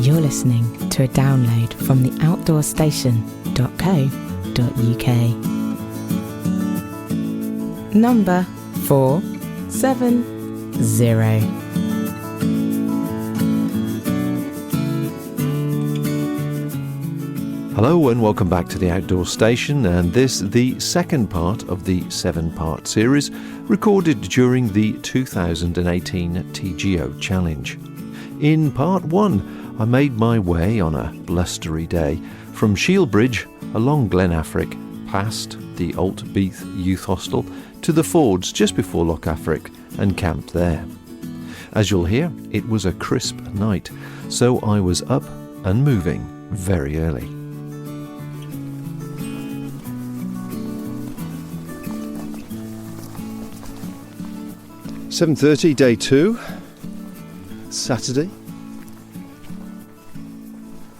You're listening to a download from the outdoorstation.co.uk. Number 470. Hello and welcome back to the Outdoor Station, and this the second part of the 7-part series recorded during the 2018 TGO Challenge. In part 1, I made my way on a blustery day from Shieldbridge along Loch Affric, past the Altbeath Youth Hostel to the fords just before Loch Affric and camped there. As you'll hear, it was a crisp night, so I was up and moving very early. (7:30) day 2, Saturday.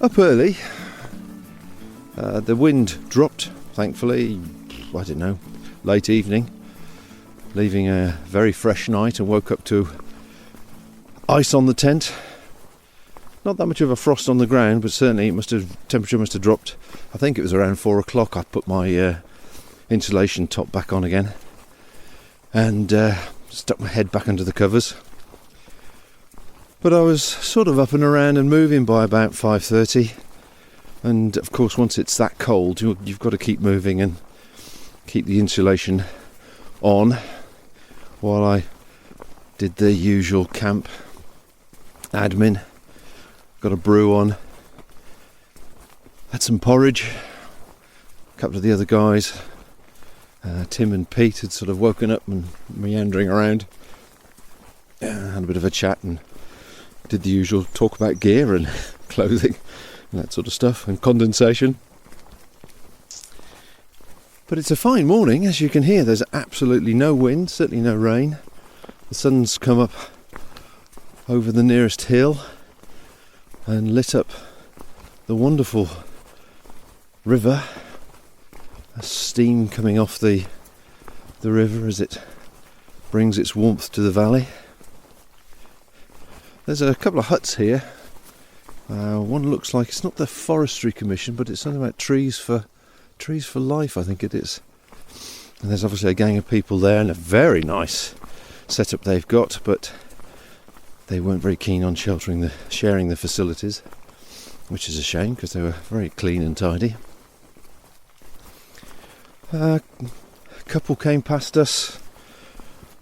Up early. The wind dropped, thankfully, I don't know, late evening, leaving a very fresh night, and woke up to ice on the tent. Not that much of a frost on the ground, but certainly temperature must have dropped. I think it was around 4 o'clock I put my insulation top back on again and stuck my head back under the covers. But I was sort of up and around and moving by about 5:30, and of course once it's that cold you've got to keep moving and keep the insulation on while I did the usual camp admin. Got a brew on, had some porridge. A couple of the other guys, Tim and Pete, had sort of woken up and meandering around. Had a bit of a chat and did the usual talk about gear and clothing and that sort of stuff, and condensation. But it's a fine morning, as you can hear. There's absolutely no wind, certainly no rain. The sun's come up over the nearest hill and lit up the wonderful river. There's steam coming off the river as it brings its warmth to the valley. There's a couple of huts here. One looks like it's not the Forestry Commission, but it's something about trees for life, I think it is. And there's obviously a gang of people there, and a very nice setup they've got, but they weren't very keen on sharing the facilities, which is a shame because they were very clean and tidy. A couple came past us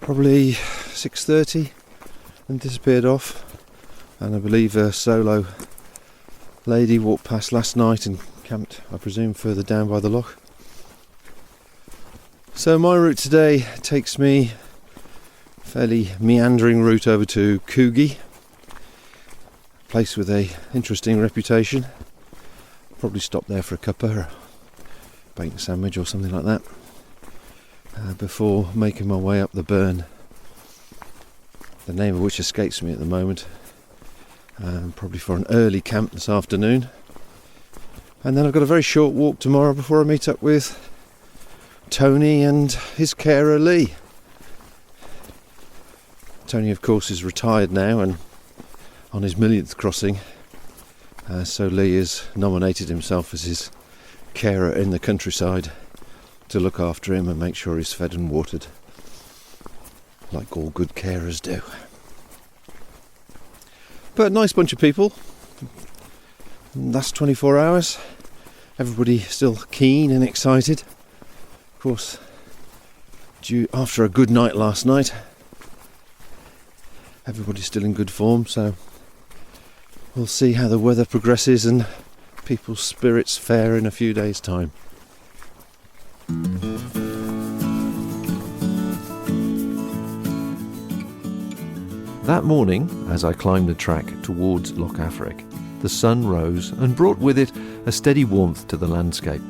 probably 6:30 and disappeared off, and I believe a solo lady walked past last night and camped, I presume, further down by the loch. So my route today takes me a fairly meandering route over to Coogee, a place with a interesting reputation. Probably stop there for a cuppa or a bacon sandwich or something like that before making my way up the burn, the name of which escapes me at the moment. Probably for an early camp this afternoon, and then I've got a very short walk tomorrow before I meet up with Tony and his carer Lee. Tony, of course, is retired now and on his 1,000th crossing, so Lee has nominated himself as his carer in the countryside to look after him and make sure he's fed and watered, like all good carers do. But a nice bunch of people. Last 24 hours, everybody still keen and excited. Of course, after a good night last night, everybody's still in good form, so we'll see how the weather progresses and people's spirits fare in a few days' time. That morning, as I climbed the track towards Loch Affric, the sun rose and brought with it a steady warmth to the landscape.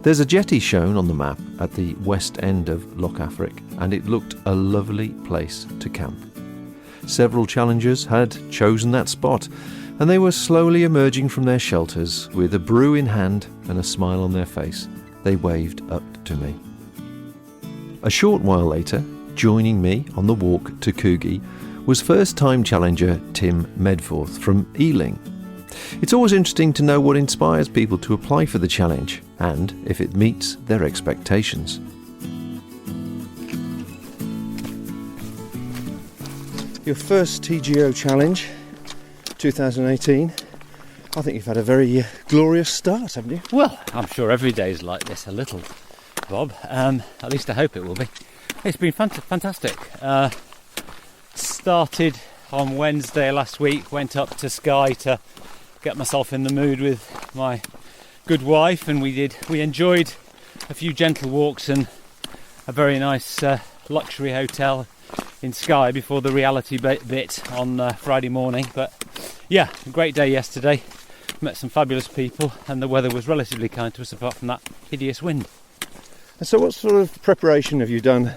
There's a jetty shown on the map at the west end of Loch Affric, and it looked a lovely place to camp. Several challengers had chosen that spot, and they were slowly emerging from their shelters with a brew in hand and a smile on their face. They waved up to me. A short while later, joining me on the walk to Coogee was first-time challenger Tim Medforth from Ealing. It's always interesting to know what inspires people to apply for the challenge and if it meets their expectations. Your first TGO challenge, 2018. I think you've had a very glorious start, haven't you? Well, I'm sure every day's like this a little, Bob. At least I hope it will be. It's been fantastic. Started on Wednesday last week, went up to Skye to get myself in the mood with my good wife, and we enjoyed a few gentle walks and a very nice luxury hotel in Skye before the reality bit on Friday morning. But yeah, a great day yesterday. Met some fabulous people, and the weather was relatively kind to us apart from that hideous wind. And so what sort of preparation have you done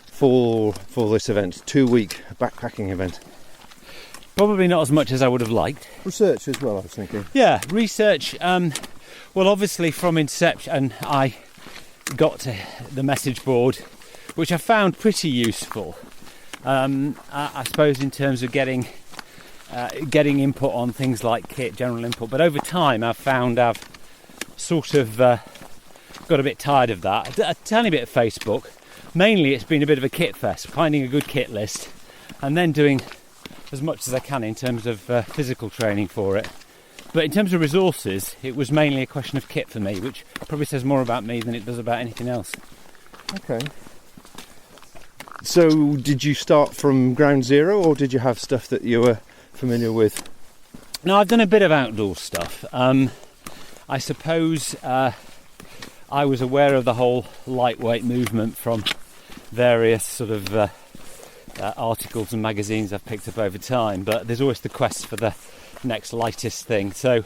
for this event, 2-week backpacking event? Probably not as much as I would have liked. Research as well, I was thinking. Yeah, research. Well, obviously from inception I got to the message board, which I found pretty useful. I suppose in terms of getting input on things like kit, general input. But over time I've found I've sort of got a bit tired of that. A tiny bit of Facebook. Mainly it's been a bit of a kit fest, finding a good kit list and then doing as much as I can in terms of physical training for it. But in terms of resources, it was mainly a question of kit for me, which probably says more about me than it does about anything else. Okay. So did you start from ground zero, or did you have stuff that you were familiar with? No, I've done a bit of outdoor stuff. I suppose I was aware of the whole lightweight movement from various sort of articles and magazines I've picked up over time, but there's always the quest for the next lightest thing. So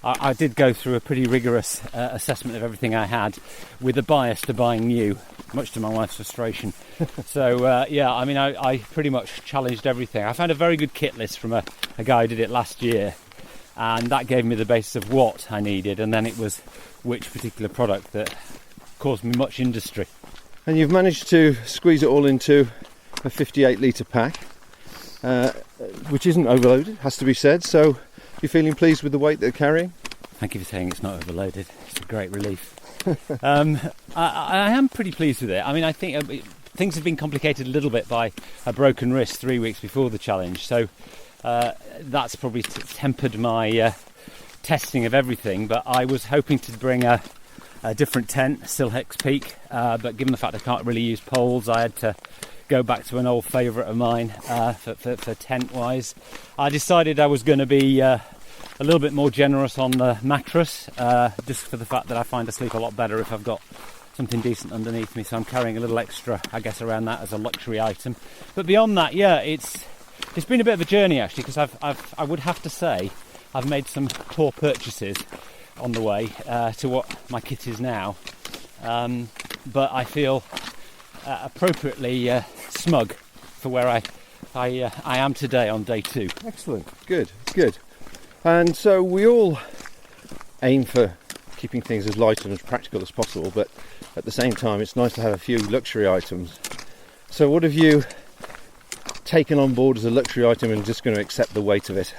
I did go through a pretty rigorous assessment of everything I had, with a bias to buying new, much to my wife's frustration. So yeah, I mean, I pretty much challenged everything. I found a very good kit list from a guy who did it last year, and that gave me the basis of what I needed, and then it was which particular product that caused me much industry. And you've managed to squeeze it all into a 58 litre pack, which isn't overloaded, has to be said. So you're feeling pleased with the weight they're carrying? Thank you for saying it's not overloaded. It's a great relief. I am pretty pleased with it. I mean, I think things have been complicated a little bit by a broken wrist 3 weeks before the challenge. So that's probably tempered my testing of everything. But I was hoping to bring a different tent, still Hex Peak. But given the fact I can't really use poles, I had to go back to an old favourite of mine for tent-wise. I decided I was going to be a little bit more generous on the mattress, just for the fact that I find I sleep a lot better if I've got something decent underneath me. So I'm carrying a little extra, I guess, around that as a luxury item. But beyond that, yeah, it's been a bit of a journey actually, because I would have to say I've made some poor purchases on the way to what my kit is now. But I feel appropriately smug for where I am today on day 2. Excellent, good. And so we all aim for keeping things as light and as practical as possible, but at the same time it's nice to have a few luxury items. So what have you taken on board as a luxury item and just going to accept the weight of it?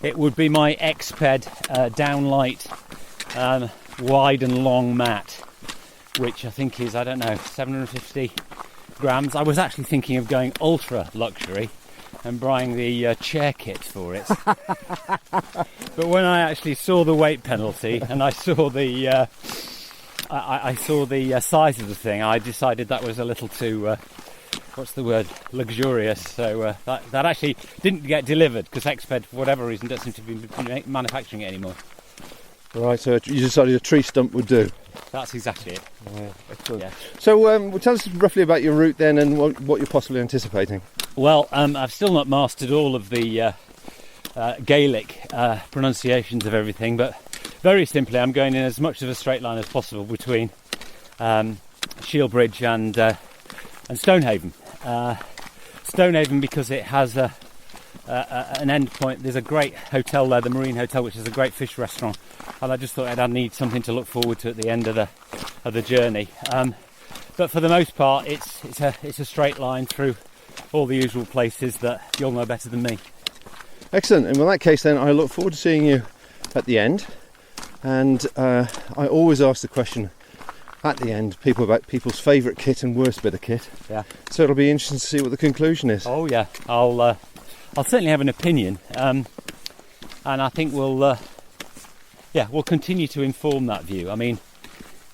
It would be my Xped downlight wide and long mat, which I think is, I don't know, 750 grams. I was actually thinking of going ultra luxury and buying the chair kit for it. But when I actually saw the weight penalty and I saw the size of the thing, I decided that was a little too luxurious. So that actually didn't get delivered because Xped, for whatever reason, doesn't seem to be manufacturing it anymore. Right, so you decided a tree stump would do. That's exactly it. Yeah, excellent. Yeah. So tell us roughly about your route then, and what you're possibly anticipating. Well, I've still not mastered all of the Gaelic pronunciations of everything, but very simply I'm going in as much of a straight line as possible between Shielbridge and Stonehaven. Stonehaven because it has an end point. There's a great hotel there, the Marine Hotel, which is a great fish restaurant, and I just thought I'd need something to look forward to at the end of the journey. But for the most part, it's a straight line through all the usual places that you'll know better than me. Excellent. And in that case then, I look forward to seeing you at the end. And I always ask the question at the end, people about people's favourite kit and worst bit of kit. Yeah. So it'll be interesting to see what the conclusion is. Oh yeah, I'll certainly have an opinion, and I think we'll continue to inform that view. I mean,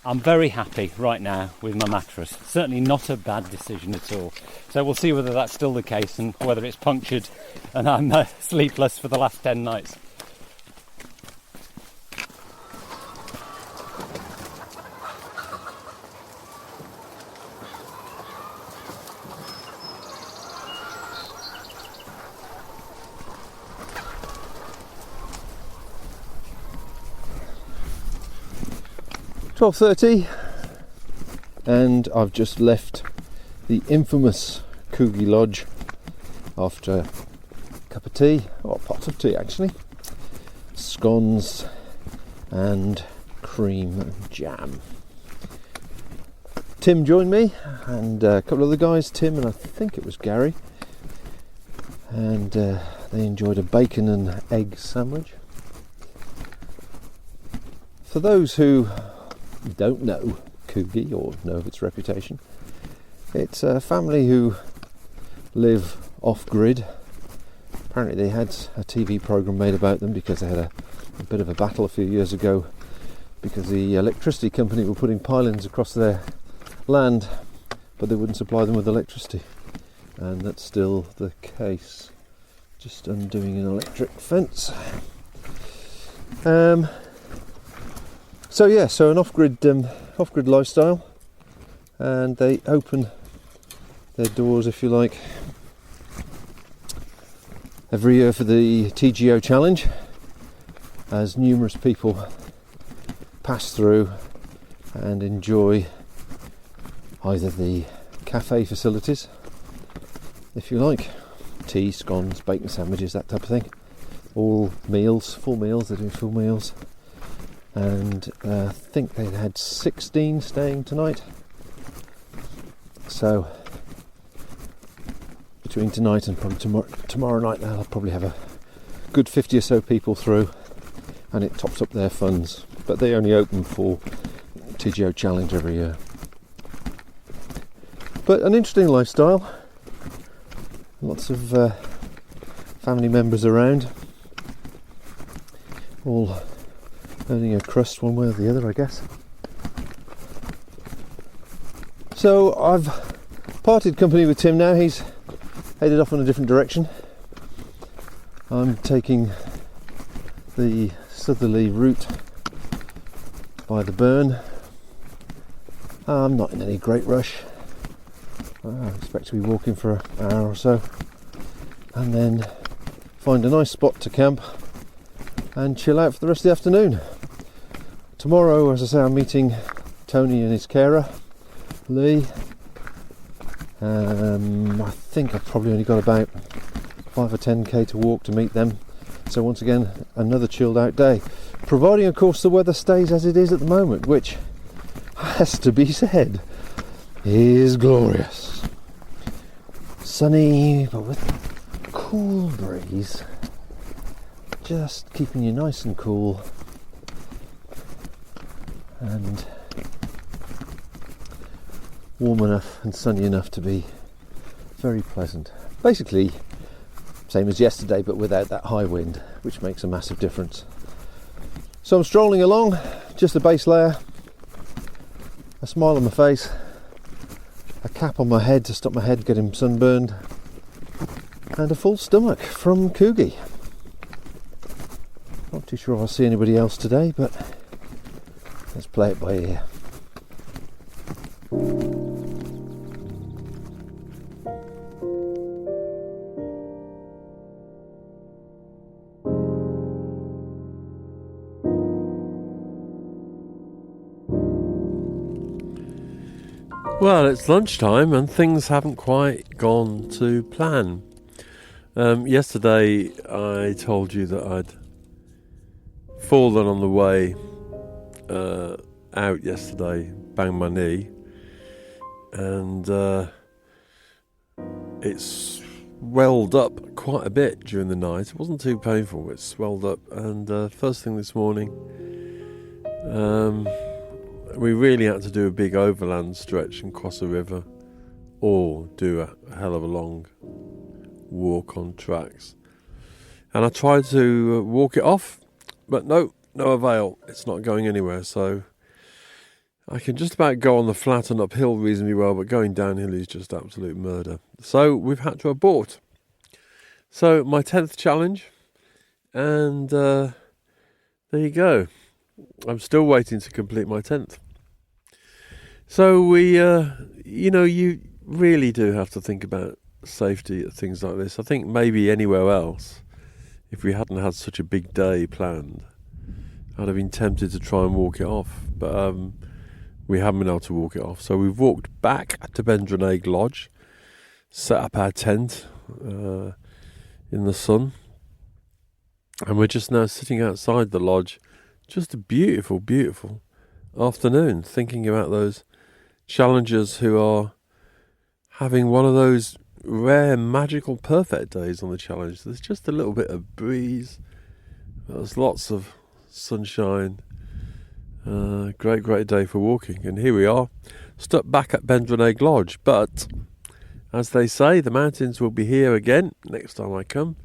I'm very happy right now with my mattress. Certainly not a bad decision at all. So we'll see whether that's still the case and whether it's punctured and I'm sleepless for the last 10 nights. .30 and I've just left the infamous Coogee Lodge after a cup of tea, or a pot of tea actually, scones and cream and jam. Tim joined me and a couple of other guys, Tim and I think it was Gary, and they enjoyed a bacon and egg sandwich. For those who don't know Coogee or know of its reputation, it's a family who live off-grid. Apparently they had a TV programme made about them because they had a bit of a battle a few years ago because the electricity company were putting pylons across their land but they wouldn't supply them with electricity, and that's still the case. Just undoing an electric fence. So an off-grid lifestyle, and they open their doors, if you like, every year for the TGO challenge, as numerous people pass through and enjoy either the cafe facilities, if you like, tea, scones, bacon sandwiches, that type of thing, all meals, full meals. They do full meals. And I think they had 16 staying tonight. So between tonight and probably tomorrow night, they'll probably have a good 50 or so people through, and it tops up their funds. But they only open for TGO Challenge every year. But an interesting lifestyle. Lots of family members around, all earning a crust one way or the other, I guess. So I've parted company with Tim now. He's headed off in a different direction. I'm taking the southerly route by the burn. I'm not in any great rush. I expect to be walking for an hour or so and then find a nice spot to camp and chill out for the rest of the afternoon. Tomorrow, as I say, I'm meeting Tony and his carer, Lee. I think I've probably only got about 5 or 10k to walk to meet them. So once again, another chilled out day. Providing, of course, the weather stays as it is at the moment, which has to be said is glorious. Sunny, but with a cool breeze. Just keeping you nice and cool. And warm enough and sunny enough to be very pleasant. Basically, same as yesterday, but without that high wind, which makes a massive difference. So I'm strolling along, just a base layer, a smile on my face, a cap on my head to stop my head getting sunburned, and a full stomach from Coogee. Not too sure if I'll see anybody else today, but let's play it by ear. Well, it's lunchtime and things haven't quite gone to plan. Yesterday I told you that I'd fallen on the way out yesterday, banged my knee, and it's swelled up quite a bit during the night. It wasn't too painful, but it swelled up. And first thing this morning, we really had to do a big overland stretch and cross a river, or do a hell of a long walk on tracks. And I tried to walk it off, but no avail. It's not going anywhere. So I can just about go on the flat and uphill reasonably well, but going downhill is just absolute murder. So we've had to abort. So my 10th challenge, and there you go. I'm still waiting to complete my 10th. So we, you really do have to think about safety at things like this. I think maybe anywhere else, if we hadn't had such a big day planned, I'd have been tempted to try and walk it off. But we haven't been able to walk it off. So we've walked back to Bendronegg Lodge, set up our tent in the sun, and we're just now sitting outside the lodge. Just a beautiful, beautiful afternoon, thinking about those challengers who are having one of those rare, magical, perfect days on the challenge. There's just a little bit of breeze. There's lots of sunshine. Great day for walking. And here we are, stuck back at Bendronegg Lodge. But, as they say, the mountains will be here again next time I come.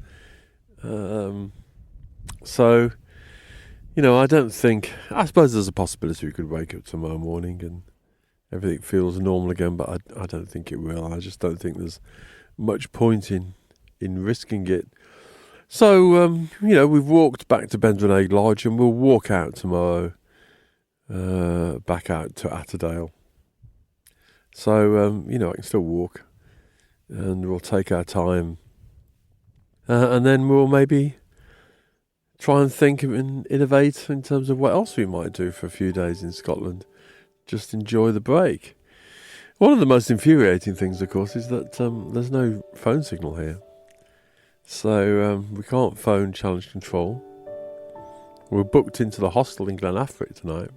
So, I suppose there's a possibility we could wake up tomorrow morning and everything feels normal again, but I don't think it will. I just don't think there's much point in risking it. So, we've walked back to Bendronegg Lodge and we'll walk out tomorrow, back out to Atterdale. So, I can still walk and we'll take our time. And then we'll maybe try and think and innovate in terms of what else we might do for a few days in Scotland. Just enjoy the break. One of the most infuriating things, of course, is that there's no phone signal here. So we can't phone Challenge Control. We're booked into the hostel in Loch Affric tonight.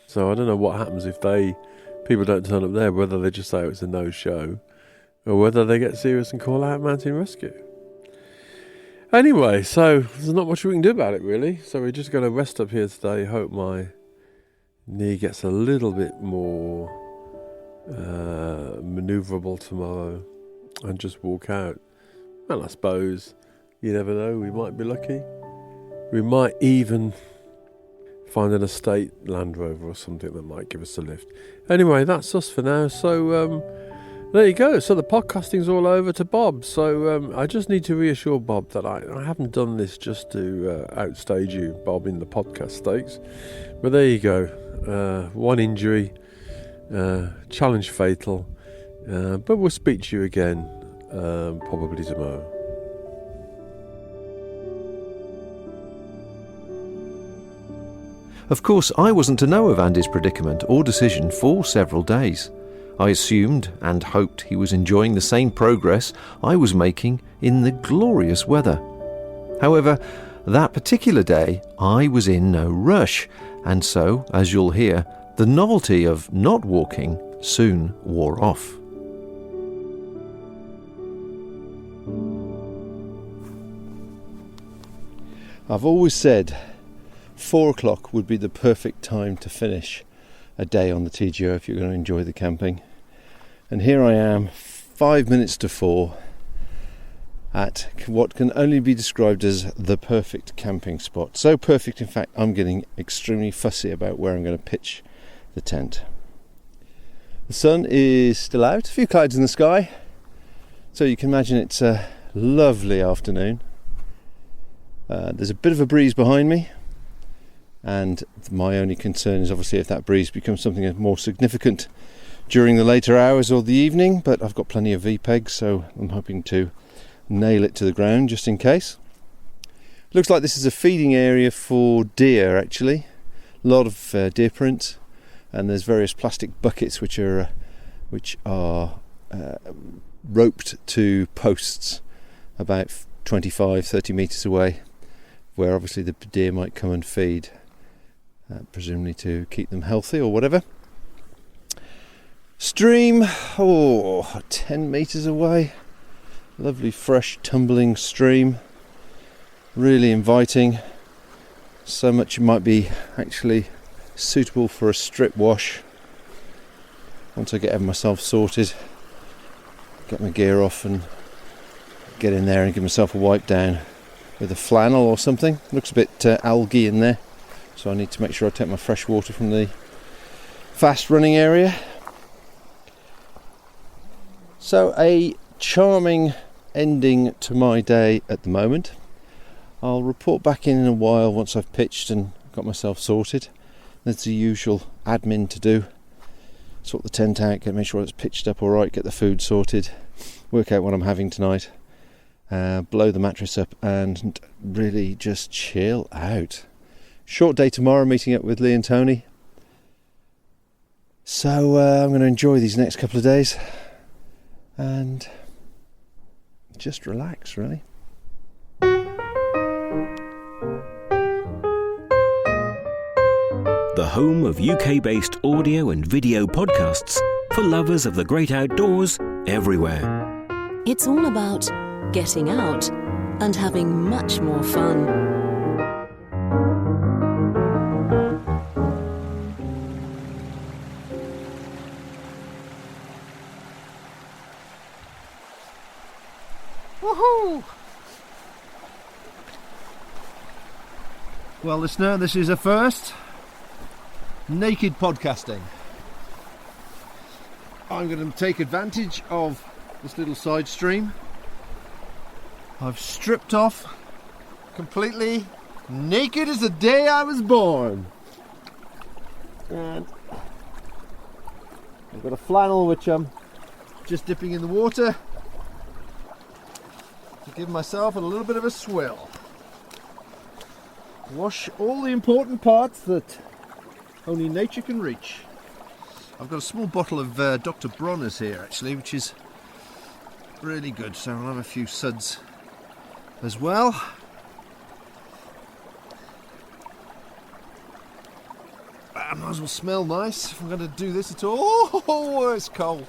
So I don't know what happens if people don't turn up there, whether they just say it's a no-show, or whether they get serious and call out mountain rescue. Anyway, so there's not much we can do about it, really. So we're just going to rest up here today, hope my knee gets a little bit more manoeuvrable tomorrow, and just walk out. And I suppose, you never know, we might be lucky. We might even find an estate Land Rover or something that might give us a lift. Anyway, that's us for now. So there you go. So the podcasting's all over to Bob. So I just need to reassure Bob that I haven't done this just to outstage you, Bob, in the podcast stakes. But there you go. One injury, challenge fatal. But we'll speak to you again probably tomorrow. Of course, I wasn't to know of Andy's predicament or decision for several days. I assumed and hoped he was enjoying the same progress I was making in the glorious weather. However, that particular day I was in no rush, and so, as you'll hear, the novelty of not walking soon wore off. I've always said 4 o'clock would be the perfect time to finish a day on the TGO if you're going to enjoy the camping. And here I am, 5 minutes to 4, at what can only be described as the perfect camping spot. So perfect, in fact, I'm getting extremely fussy about where I'm going to pitch the tent. The sun is still out, a few clouds in the sky, so you can imagine it's a lovely afternoon. There's a bit of a breeze behind me, and my only concern is obviously if that breeze becomes something more significant during the later hours or the evening, but I've got plenty of V-pegs, so I'm hoping to nail it to the ground just in case. Looks like this is a feeding area for deer, actually. A lot of deer prints, and there's various plastic buckets which are roped to posts about 25-30 metres away, where obviously the deer might come and feed, presumably to keep them healthy or whatever. Stream, 10 metres away. Lovely fresh tumbling stream, really inviting. So much it might be actually suitable for a strip wash once I get myself sorted, get my gear off and get in there and give myself a wipe down with a flannel or something. Looks a bit algae in there, so I need to make sure I take my fresh water from the fast running area. So a charming ending to my day at the moment. I'll report back in a while once I've pitched and got myself sorted. There's the usual admin to do. Sort the tent out, make sure it's pitched up alright, get the food sorted, work out what I'm having tonight, blow the mattress up and really just chill out. Short day tomorrow, meeting up with Lee and Tony. So I'm going to enjoy these next couple of days and just relax, really. The home of UK-based audio and video podcasts for lovers of the great outdoors everywhere. It's all about getting out and having much more fun. Woohoo! Well, listener, this is a first. Naked podcasting. I'm going to take advantage of this little side stream. I've stripped off completely naked as the day I was born. And I've got a flannel which I'm just dipping in the water to give myself a little bit of a swill. Wash all the important parts that only nature can reach. I've got a small bottle of Dr. Bronner's here actually, which is really good, so I'll have a few suds as well. I might as well smell nice if I'm going to do this at all. Oh, it's cold.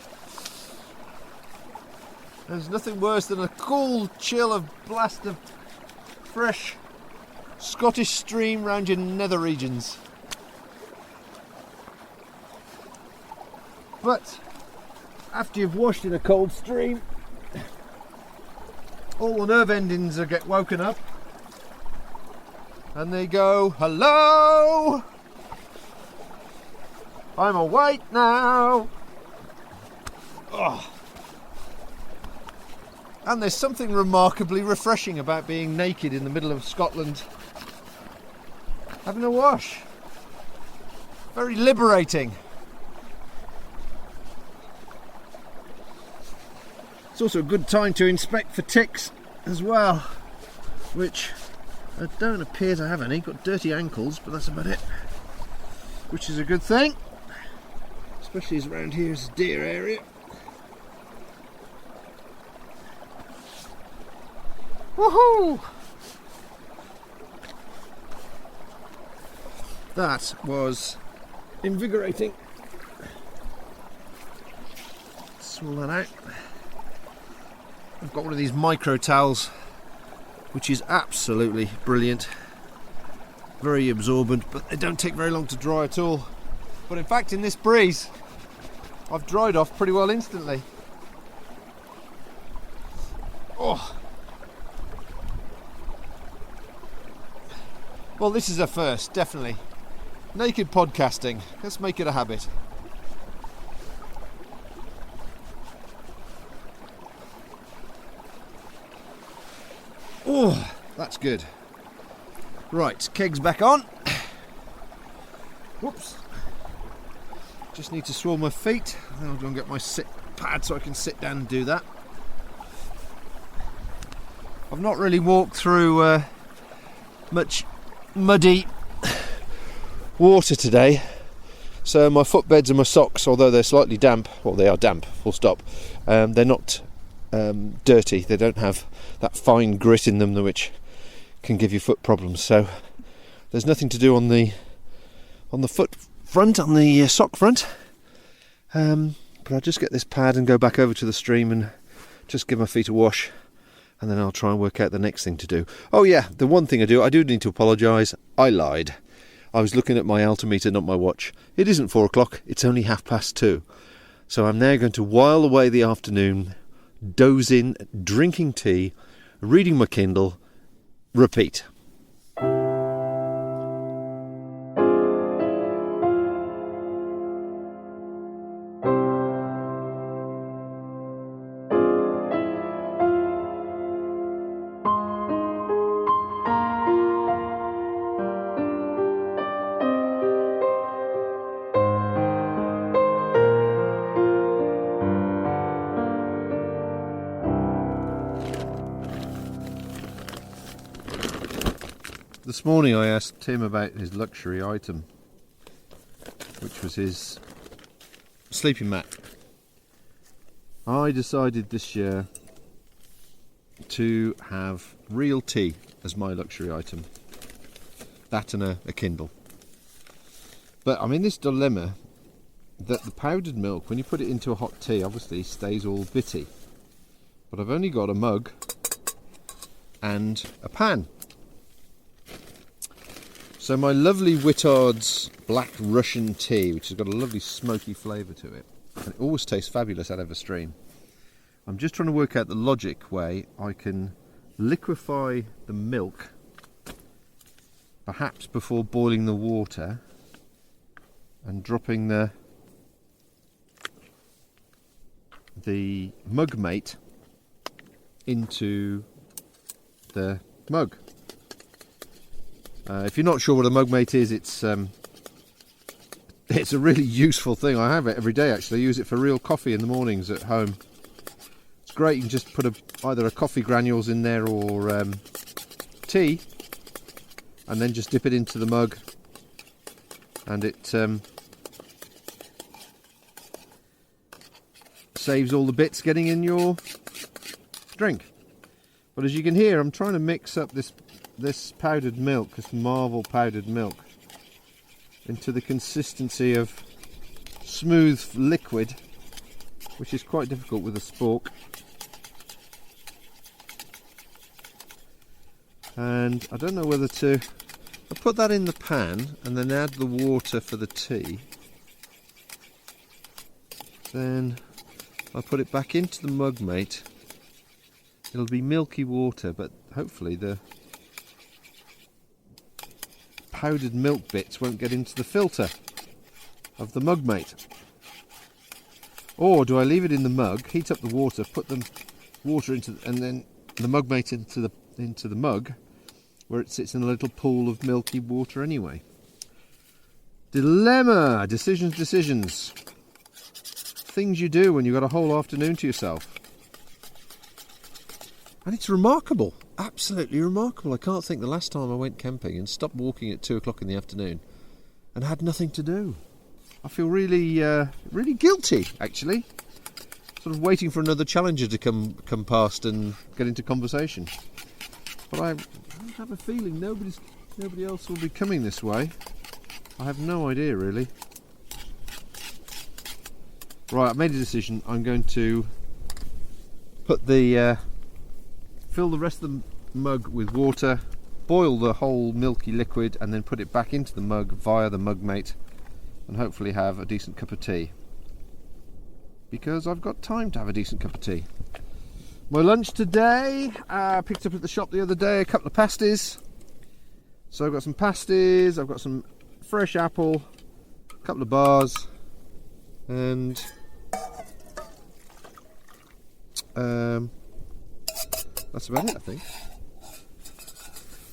There's nothing worse than a cool chill of blast of fresh Scottish stream round your nether regions. But after you've washed in a cold stream, all the nerve endings get woken up and they go, hello, I'm awake now. Oh. And there's something remarkably refreshing about being naked in the middle of Scotland, having a wash. Very liberating. It's also a good time to inspect for ticks as well, which I don't appear to have any. Got dirty ankles, but that's about it, which is a good thing, especially as around here is a deer area. Woohoo! That was invigorating. Swirl that out. I've got one of these micro towels, which is absolutely brilliant. Very absorbent, but they don't take very long to dry at all. But in fact, in this breeze, I've dried off pretty well instantly. Oh. Well, this is a first, definitely. Naked podcasting. Let's make it a habit. Oh, that's good. Right, kegs back on. Whoops. Just need to swirl my feet. Then I'll go and get my sit pad so I can sit down and do that. I've not really walked through much muddy water today, so my footbeds and my socks, although they're slightly damp, well, they are damp, full stop, they're not dirty. They don't have that fine grit in them which can give you foot problems, so there's nothing to do on the foot front, on the sock front, but I'll just get this pad and go back over to the stream and just give my feet a wash, and then I'll try and work out the next thing to do. Oh yeah, the one thing I do need to apologise. I lied. I was looking at my altimeter, not my watch. It isn't 4 o'clock, it's only 2:30. So I'm now going to while away the afternoon, doze in, drinking tea, reading my Kindle, repeat. This morning I asked Tim about his luxury item, which was his sleeping mat. I decided this year to have real tea as my luxury item. That and a Kindle. But I'm in this dilemma that the powdered milk, when you put it into a hot tea, obviously stays all bitty. But I've only got a mug and a pan. So my lovely Whittard's Black Russian tea, which has got a lovely smoky flavour to it, and it always tastes fabulous out of a stream. I'm just trying to work out the logic way I can liquefy the milk, perhaps before boiling the water, and dropping the mug mate into the mug. If you're not sure what a mug mate is, it's a really useful thing. I have it every day actually. I use it for real coffee in the mornings at home. It's great. You can just put either a coffee granules in there or tea, and then just dip it into the mug, and it saves all the bits getting in your drink. But as you can hear, I'm trying to mix up this powdered milk, this Marvel powdered milk, into the consistency of smooth liquid, which is quite difficult with a spork. And I don't know whether to put that in the pan and then add the water for the tea. Then I'll put it back into the mug mate. It'll be milky water, but hopefully the powdered milk bits won't get into the filter of the mug mate. Or do I leave it in the mug, heat up the water, put the water into, and then the mug mate into the mug, where it sits in a little pool of milky water anyway. Dilemma! Decisions. Things you do when you've got a whole afternoon to yourself. And it's remarkable, absolutely remarkable. I can't think the last time I went camping and stopped walking at 2 o'clock in the afternoon and had nothing to do. I feel really guilty, actually. Sort of waiting for another challenger to come past and get into conversation. But I have a feeling nobody else will be coming this way. I have no idea, really. Right, I've made a decision. I'm going to put fill the rest of the mug with water, boil the whole milky liquid, and then put it back into the mug via the mug mate, and hopefully have a decent cup of tea. Because I've got time to have a decent cup of tea. My lunch today, picked up at the shop the other day, a couple of pasties. So I've got some pasties, I've got some fresh apple, a couple of bars, and that's about it, I think.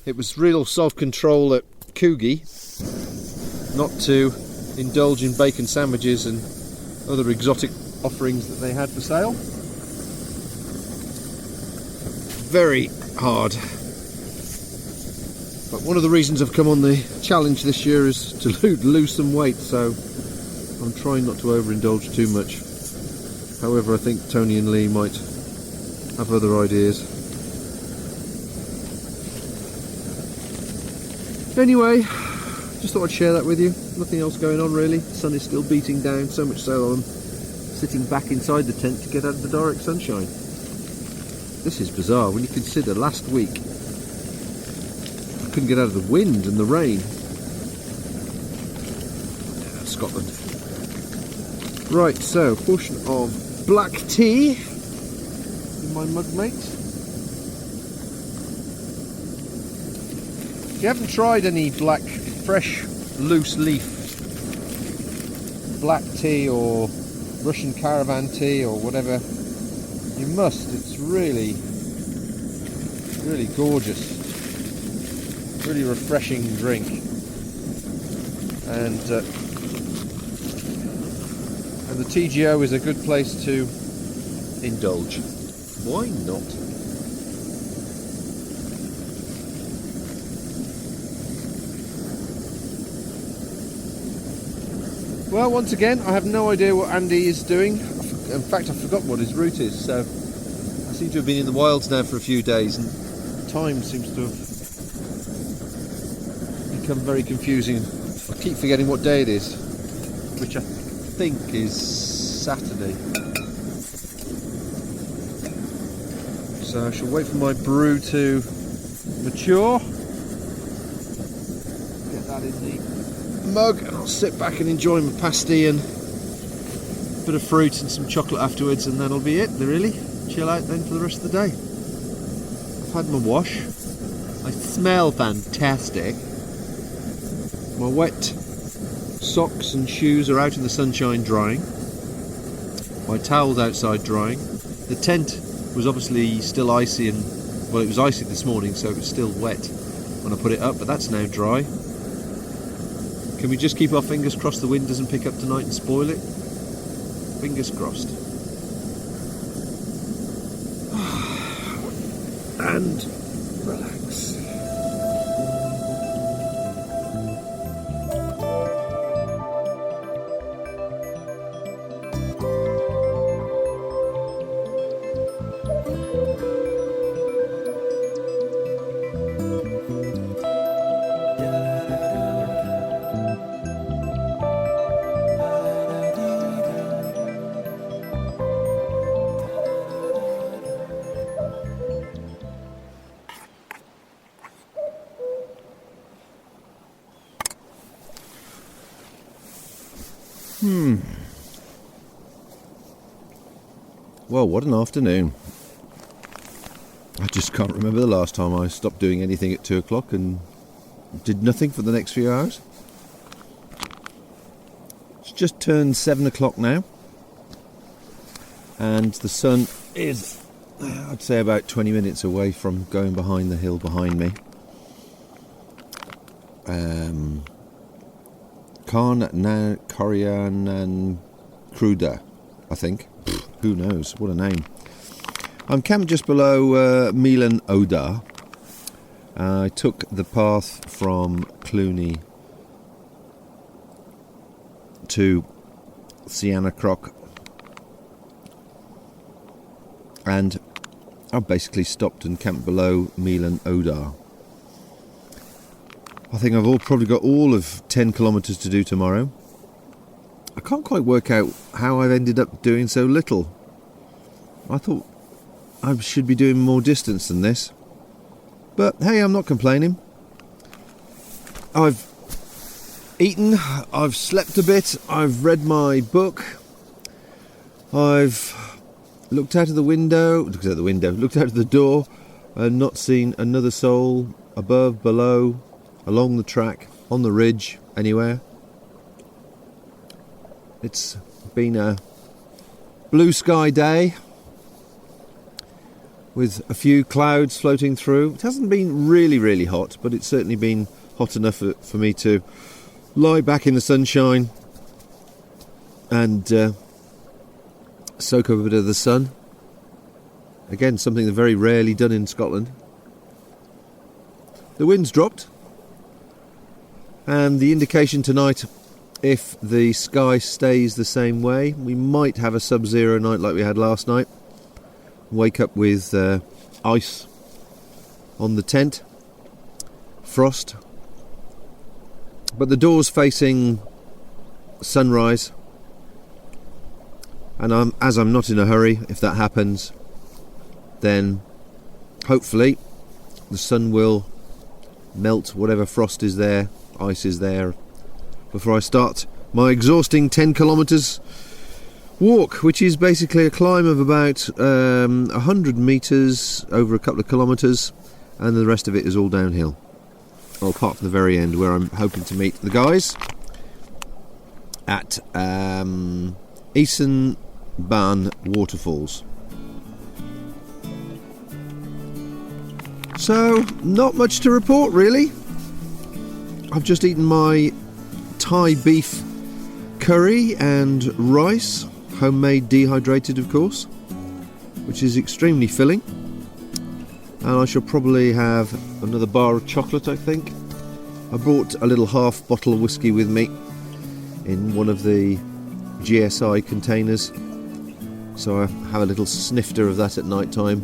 It was real self-control at Coogee not to indulge in bacon sandwiches and other exotic offerings that they had for sale. Very hard. But one of the reasons I've come on the challenge this year is to lose some weight, so I'm trying not to overindulge too much. However, I think Tony and Lee might have other ideas. Anyway, just thought I'd share that with you. Nothing else going on really. The sun is still beating down, so much so I'm sitting back inside the tent to get out of the direct sunshine. This is bizarre when you consider last week I couldn't get out of the wind and the rain. Scotland. Right, so portion of black tea in my mug, mate. If you haven't tried any black, fresh, loose leaf black tea or Russian caravan tea or whatever, you must. It's really, really gorgeous. Really refreshing drink. And the TGO is a good place to indulge. Why not? Well, once again, I have no idea what Andy is doing. In fact, I've forgotten what his route is, so I seem to have been in the wilds now for a few days, and time seems to have become very confusing. I keep forgetting what day it is, which I think is Saturday. So I shall wait for my brew to mature. Get that in the mug, and I'll sit back and enjoy my pasty and a bit of fruit and some chocolate afterwards, and that'll be it, really. Chill out then for the rest of the day. I've had my wash. I smell fantastic. My wet socks and shoes are out in the sunshine drying. My towel's outside drying. The tent was obviously still icy, and well, it was icy this morning, so it was still wet when I put it up, but that's now dry. Can we just keep our fingers crossed the wind doesn't pick up tonight and spoil it? Fingers crossed. And relax. Well, what an afternoon. I just can't remember the last time I stopped doing anything at 2 o'clock and did nothing for the next few hours. It's just turned 7 o'clock now, and the sun is, I'd say, about 20 minutes away from going behind the hill behind me. Corian Cruda, I think. Who knows? What a name. I'm camped just below Milan Odar. I took the path from Cluny to Sienna Croc, and I basically stopped and camped below Milan Odar. I think I've probably got all of 10 kilometres to do tomorrow. I can't quite work out how I've ended up doing so little. I thought I should be doing more distance than this. But hey, I'm not complaining. I've eaten, I've slept a bit, I've read my book, I've looked out of the door, and not seen another soul above, below, along the track, on the ridge, anywhere. It's been a blue sky day with a few clouds floating through. It hasn't been really, really hot, but it's certainly been hot enough for me to lie back in the sunshine and soak up a bit of the sun. Again, something that's very rarely done in Scotland. The wind's dropped, and the indication tonight, if the sky stays the same way, we might have a sub-zero night like we had last night. Wake up with ice on the tent, frost. But the door's facing sunrise, and as I'm not in a hurry, if that happens, then hopefully the sun will melt whatever frost is there, ice is there, before I start my exhausting 10 kilometres walk, which is basically a climb of about 100 metres over a couple of kilometres, and the rest of it is all downhill. Well, apart from the very end, where I'm hoping to meet the guys at Eason Ban Waterfalls. So, not much to report really. I've just eaten my Thai beef curry and rice, homemade dehydrated of course, which is extremely filling. And I shall probably have another bar of chocolate, I think. I brought a little half bottle of whiskey with me in one of the GSI containers, so I have a little snifter of that at night time.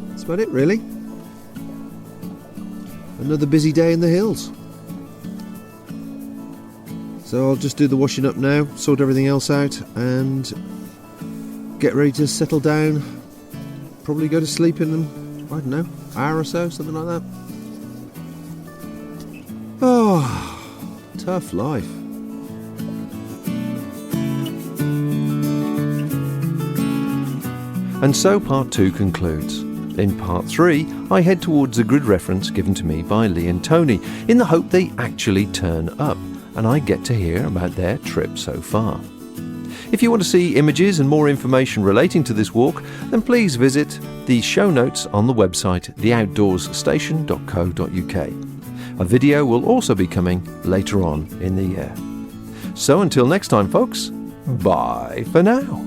That's about it really. Another busy day in the hills. So I'll just do the washing up now, sort everything else out, and get ready to settle down. Probably go to sleep in, I don't know, hour or so, something like that. Oh, tough life. And so part 2 concludes. In part 3, I head towards a grid reference given to me by Lee and Tony, in the hope they actually turn up, and I get to hear about their trip so far. If you want to see images and more information relating to this walk, then please visit the show notes on the website theoutdoorsStation.co.uk. A video will also be coming later on in the year. So until next time, folks, bye for now.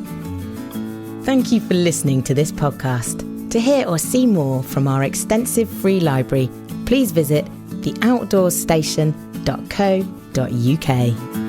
Thank you for listening to this podcast. To hear or see more from our extensive free library, please visit theoutdoorsStation.co.uk.